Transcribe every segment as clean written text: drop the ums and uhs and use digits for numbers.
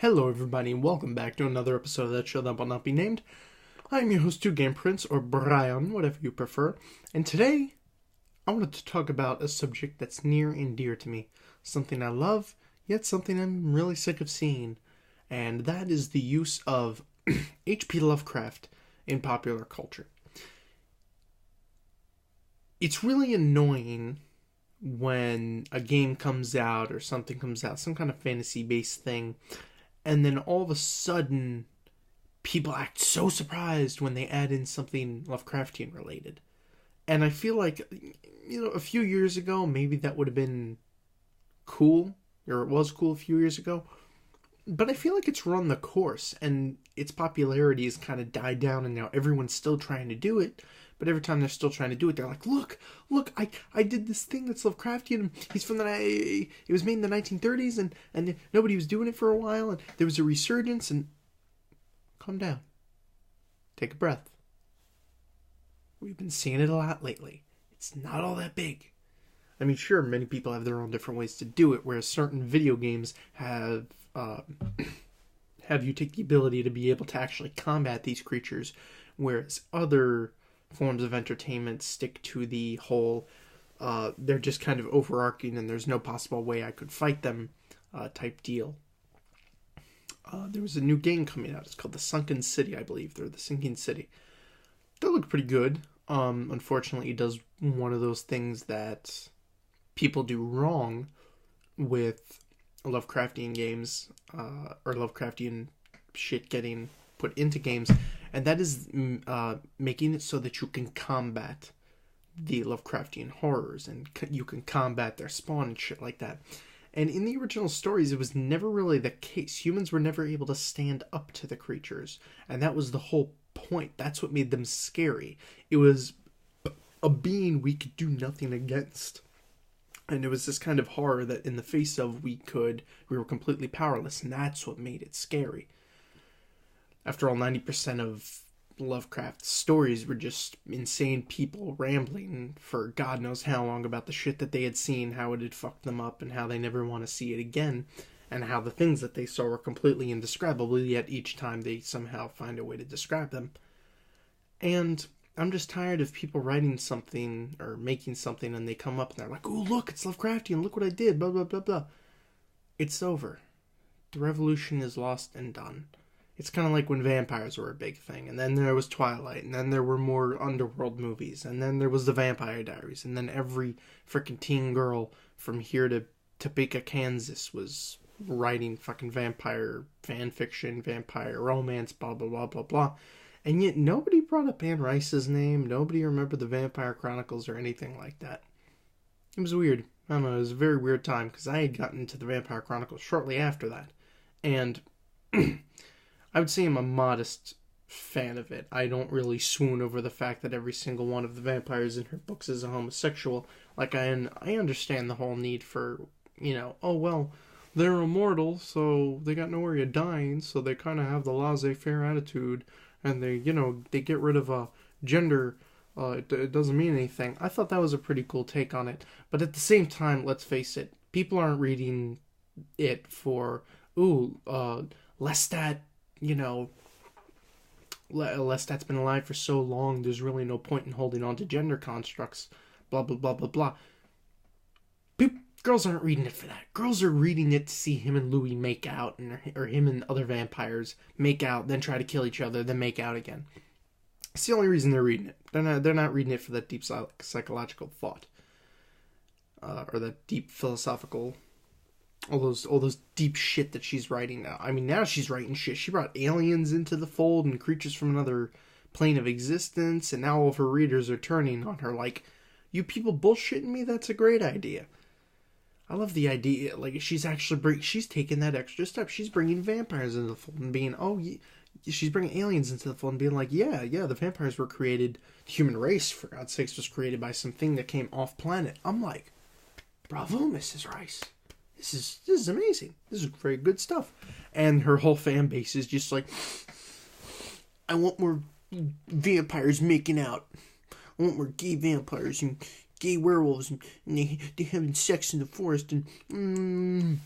Hello everybody and welcome back to another episode of That Show That Will Not Be Named. I'm your host, 2Game Prince, or Brian, whatever you prefer, and today I wanted to talk about a subject that's near and dear to me. Something I love, yet something I'm really sick of seeing, and that is the use of H.P. Lovecraft in popular culture. It's really annoying when a game comes out or something comes out, some kind of fantasy-based thing, and then all of a sudden, people act so surprised when they add in something Lovecraftian related. And I feel like, a few years ago, maybe that would have been cool, or it was cool a few years ago. But I feel like it's run the course, and its popularity has kind of died down, and now everyone's still trying to do it. But every time they're still trying to do it, they're like, look, I did this thing that's Lovecraftian. He's from it was made in the 1930s, and nobody was doing it for a while, and there was a resurgence, and calm down. Take a breath. We've been seeing it a lot lately. It's not all that big. I mean, sure, many people have their own different ways to do it, whereas certain video games have you take the ability to be able to actually combat these creatures, whereas other forms of entertainment stick to the whole they're just kind of overarching and there's no possible way I could fight them type deal. There was a new game coming out. It's called The Sunken City, I believe. They're The Sinking City. That looked pretty good. Unfortunately, it does one of those things that people do wrong with Lovecraftian games, or Lovecraftian shit getting put into games, and that is making it so that you can combat the Lovecraftian horrors, and you can combat their spawn and shit like that. And in the original stories, it was never really the case. Humans were never able to stand up to the creatures, and that was the whole point. That's what made them scary. It was a being we could do nothing against. And it was this kind of horror that in the face of we were completely powerless, and that's what made it scary. After all, 90% of Lovecraft's stories were just insane people rambling for God knows how long about the shit that they had seen, how it had fucked them up, and how they never want to see it again, and how the things that they saw were completely indescribable, yet each time they somehow find a way to describe them. And I'm just tired of people writing something or making something and they come up and they're like, oh, look, it's Lovecraftian, look what I did, blah, blah, blah, blah. It's over. The revolution is lost and done. It's kind of like when vampires were a big thing, and then there was Twilight, and then there were more underworld movies, and then there was the Vampire Diaries, and then every freaking teen girl from here to Topeka, Kansas was writing fucking vampire fan fiction, vampire romance, blah, blah, blah, blah, blah. And yet nobody brought up Anne Rice's name, nobody remembered the Vampire Chronicles or anything like that. It was weird. I don't know, it was a very weird time, because I had gotten into the Vampire Chronicles shortly after that. And I would say I'm a modest fan of it. I don't really swoon over the fact that every single one of the vampires in her books is a homosexual. Like, I understand the whole need for, oh, well, they're immortal, so they got no worry of dying, so they kind of have the laissez-faire attitude, and they get rid of gender. It doesn't mean anything. I thought that was a pretty cool take on it. But at the same time, let's face it, people aren't reading it for, Lestat, Lestat's been alive for so long, there's really no point in holding on to gender constructs, blah, blah, blah, blah, blah. Girls aren't reading it for that. Girls are reading it to see him and Louis make out, or him and other vampires make out, then try to kill each other, then make out again. It's the only reason they're reading it. They're not reading it for that deep psychological thought, or that deep philosophical, all those deep shit that she's writing now. I mean, now she's writing shit. She brought aliens into the fold and creatures from another plane of existence, and now all of her readers are turning on her like, you people bullshitting me? That's a great idea. I love the idea. Like, she's taking that extra step. She's bringing vampires into the fold and being, she's bringing aliens into the fold and being like, yeah, the vampires were created, the human race, for God's sakes, was created by something that came off planet. I'm like, bravo, Mrs. Rice. This is amazing. This is very good stuff. And her whole fan base is just like, I want more vampires making out. I want more gay vampires and gay werewolves, and they having sex in the forest, and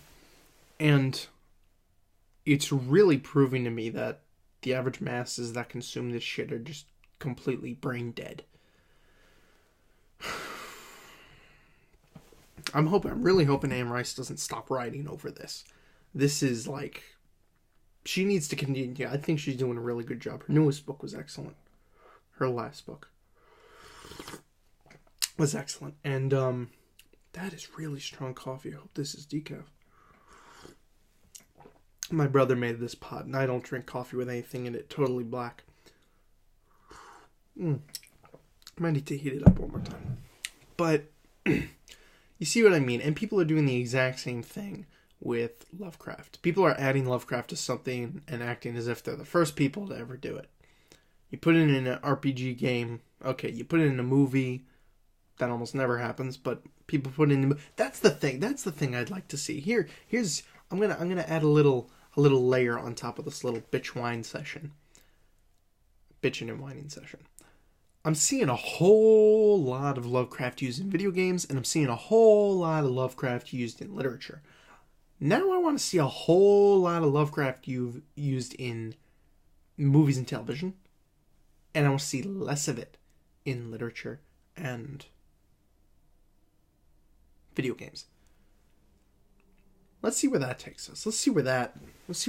it's really proving to me that the average masses that consume this shit are just completely brain dead. I'm really hoping Anne Rice doesn't stop writing over this. This is like, she needs to continue. I think she's doing a really good job. Her newest book was excellent. Her last book was excellent. And that is really strong coffee. I hope this is decaf. My brother made this pot, and I don't drink coffee with anything in it. Totally black. I might need to heat it up one more time. But you see what I mean? And people are doing the exact same thing with Lovecraft. People are adding Lovecraft to something and acting as if they're the first people to ever do it. You put it in an RPG game. Okay, you put it in a movie. That almost never happens, but people put it in. That's the thing. That's the thing I'd like to see. Here's. I'm gonna add a little layer on top of this little bitching and whining session. I'm seeing a whole lot of Lovecraft used in video games, and I'm seeing a whole lot of Lovecraft used in literature. Now I want to see a whole lot of Lovecraft used in movies and television, and I want to see less of it in literature and video games. Let's see where that takes us. Let's see where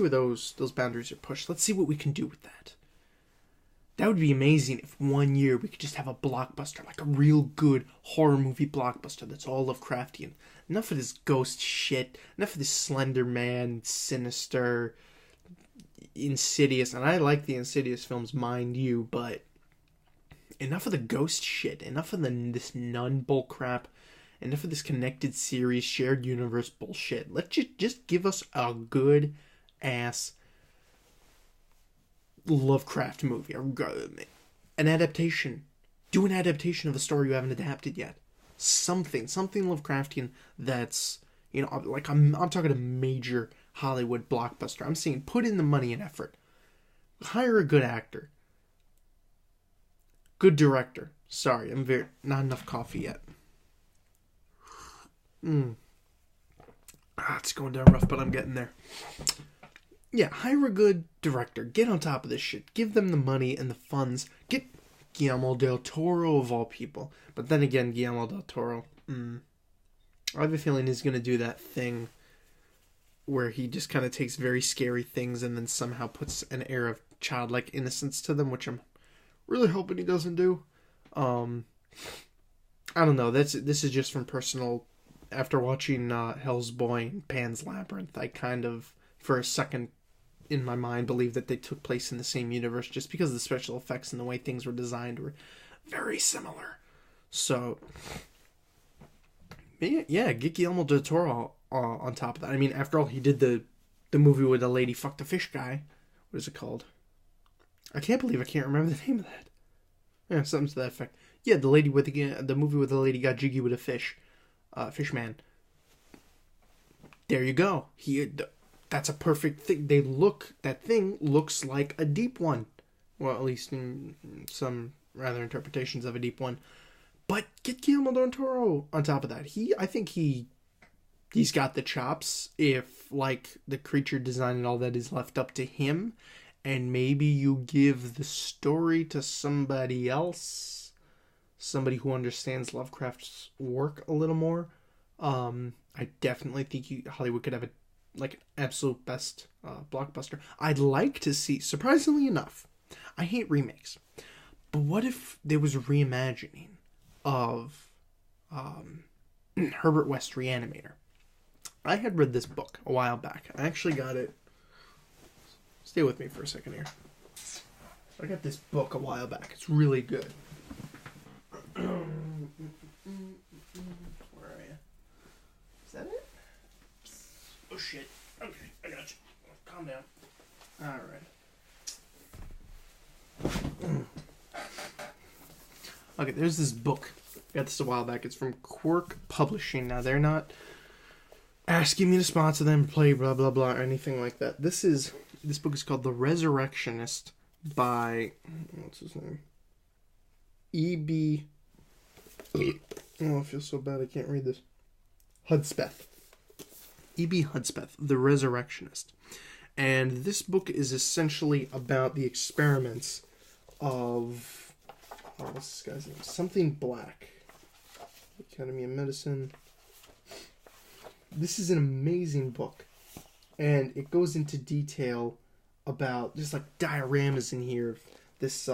those boundaries are pushed. Let's see what we can do with that. That would be amazing if one year we could just have a blockbuster, like a real good horror movie blockbuster that's all Lovecraftian. Enough of this ghost shit, enough of this Slender Man, Sinister, Insidious, and I like the Insidious films, mind you, but enough of the ghost shit, enough of this nun bull crap, enough of this connected series, shared universe bullshit. Let's just give us a good ass Lovecraft movie, an adaptation. Do an adaptation of a story you haven't adapted yet. Something Lovecraftian that's, like I'm talking a major Hollywood blockbuster. I'm saying put in the money and effort. Hire a good actor. Good director. Sorry, not enough coffee yet. It's going down rough, but I'm getting there. Yeah, hire a good director. Get on top of this shit. Give them the money and the funds. Get Guillermo del Toro of all people. But then again, Guillermo del Toro, I have a feeling he's going to do that thing where he just kind of takes very scary things and then somehow puts an air of childlike innocence to them, which I'm really hoping he doesn't do. I don't know. This is just from personal. After watching Hell's Boy and Pan's Labyrinth, I kind of, for a second in my mind, believed that they took place in the same universe just because the special effects and the way things were designed were very similar. So, yeah, get Guillermo del Toro on top of that. I mean, after all, he did the movie with the lady fucked a fish guy. What is it called? I can't believe I can't remember the name of that. Yeah, something to that effect. Yeah, the movie with the lady got jiggy with a fish. Fishman. There you go. That's a perfect thing. That thing looks like a deep one. Well, at least in some rather interpretations of a deep one. But get Guillermo del Toro on top of that. I think he's got the chops if, like, the creature design and all that is left up to him. And maybe you give the story to somebody else. Somebody who understands Lovecraft's work a little more. I definitely think Hollywood could have an absolute best blockbuster. I'd like to see, surprisingly enough, I hate remakes, but what if there was a reimagining of Herbert West Reanimator? I had read this book a while back. I actually got it. Stay with me for a second here. I got this book a while back. It's really good. Where are you? Is that it? Oh shit. Okay, I got you. Calm down. Alright. Okay, there's this book. I got this a while back. It's from Quirk Publishing. Now, they're not asking me to sponsor them, play blah blah blah, or anything like that. This book is called The Resurrectionist by, what's his name? E.B. Oh, I feel so bad I can't read this. Hudspeth. E.B. Hudspeth, The Resurrectionist. And this book is essentially about the experiments of, what's this guy's name? Something Black. Academy of Medicine. This is an amazing book. And it goes into detail about, there's like dioramas in here. This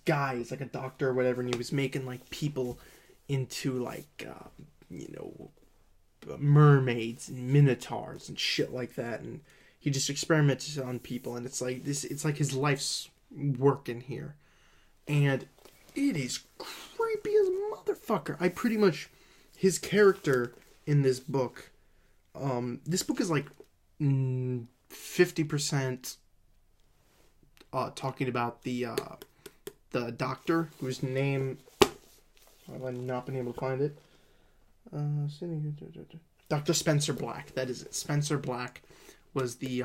guy is like a doctor or whatever, and he was making like people into like, mermaids and minotaurs and shit like that. And he just experimented on people, and it's like his life's work in here. And it is creepy as a motherfucker. I pretty much, his character in this book is like 50% talking about the doctor whose name I've not been able to find it. Dr. Spencer Black. That is it. Spencer Black was the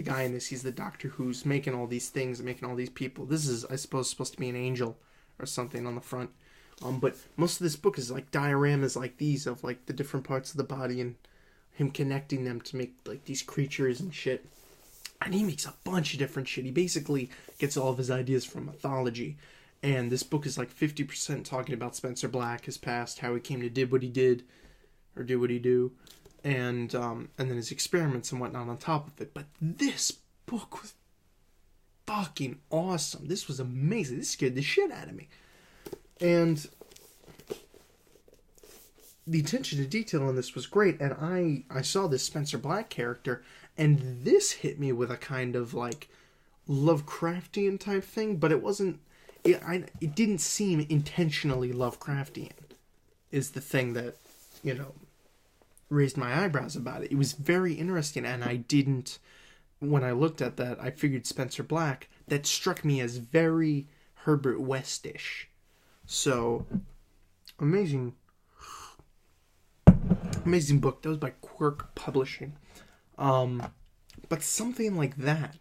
guy in this. He's the doctor who's making all these things, making all these people. This is, I suppose, supposed to be an angel or something on the front. But most of this book is like dioramas like these of like the different parts of the body and him connecting them to make like these creatures and shit. And he makes a bunch of different shit. He basically gets all of his ideas from mythology. And this book is like 50% talking about Spencer Black, his past, how he came to did what he did, or do what he do, and then his experiments and whatnot on top of it. But this book was fucking awesome. This was amazing. This scared the shit out of me. And the attention to detail on this was great. And I saw this Spencer Black character, and this hit me with a kind of like Lovecraftian type thing, but it wasn't. It didn't seem intentionally Lovecraftian, is the thing that, raised my eyebrows about it. It was very interesting, and when I looked at that, I figured Spencer Black, that struck me as very Herbert West-ish. So, amazing book. That was by Quirk Publishing. But something like that.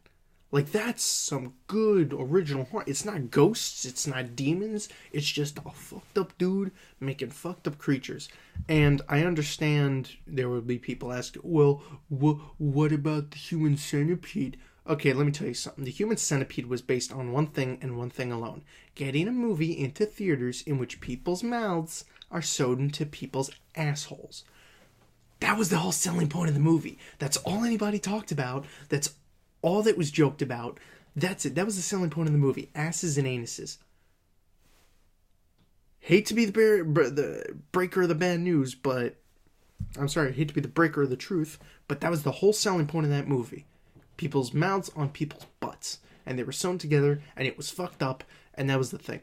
Like, that's some good original horror. It's not ghosts, it's not demons, it's just a fucked up dude making fucked up creatures. And I understand there will be people asking, well, what about the human centipede? Okay, let me tell you something. The human centipede was based on one thing and one thing alone. Getting a movie into theaters in which people's mouths are sewed into people's assholes. That was the whole selling point of the movie. That's all anybody talked about. That's all that was joked about. That's it. That was the selling point of the movie. Asses and anuses. Hate to be the breaker of the bad news, but... I'm sorry, I hate to be the breaker of the truth, but that was the whole selling point of that movie. People's mouths on people's butts. And they were sewn together, and it was fucked up, and that was the thing.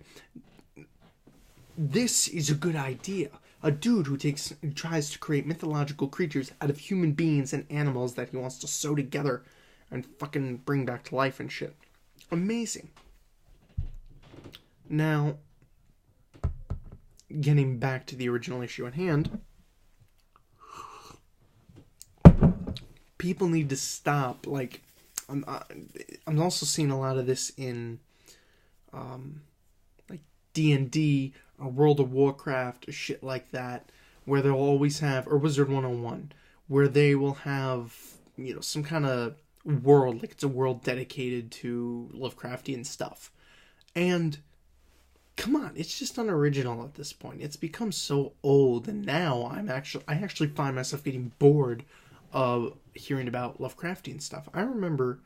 This is a good idea. A dude who tries to create mythological creatures out of human beings and animals that he wants to sew together and fucking bring back to life and shit. Amazing. Now, getting back to the original issue at hand, people need to stop. Like, I'm also seeing a lot of this in, like D&D or World of Warcraft or shit like that, where they'll always have, or Wizard 101, where they will have, some kind of world, like it's a world dedicated to Lovecraftian stuff. And come on, it's just unoriginal at this point. It's become so old, and now I actually find myself getting bored of hearing about Lovecraftian stuff. I remember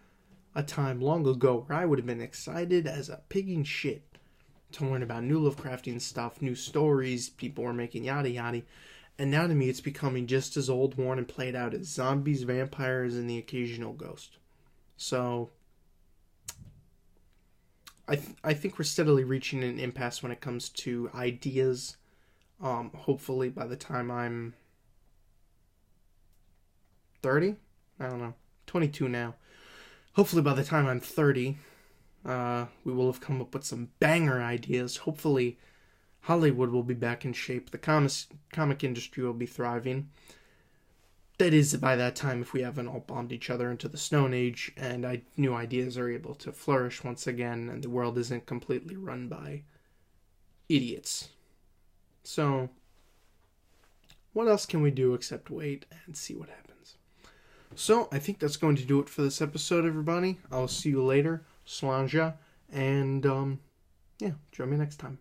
a time long ago where I would have been excited as a pig in shit to learn about new Lovecraftian stuff, new stories people were making, yada yada. And now to me, it's becoming just as old, worn, and played out as zombies, vampires, and the occasional ghost. So, I think we're steadily reaching an impasse when it comes to ideas. Hopefully, by the time I'm 30? I don't know. 22 now. Hopefully, by the time I'm 30, we will have come up with some banger ideas. Hopefully, Hollywood will be back in shape. The comic industry will be thriving. That is, by that time, if we haven't all bombed each other into the Stone Age, and new ideas are able to flourish once again, and the world isn't completely run by idiots. So, what else can we do except wait and see what happens? So I think that's going to do it for this episode, everybody. I'll see you later. Slanja. And, yeah, join me next time.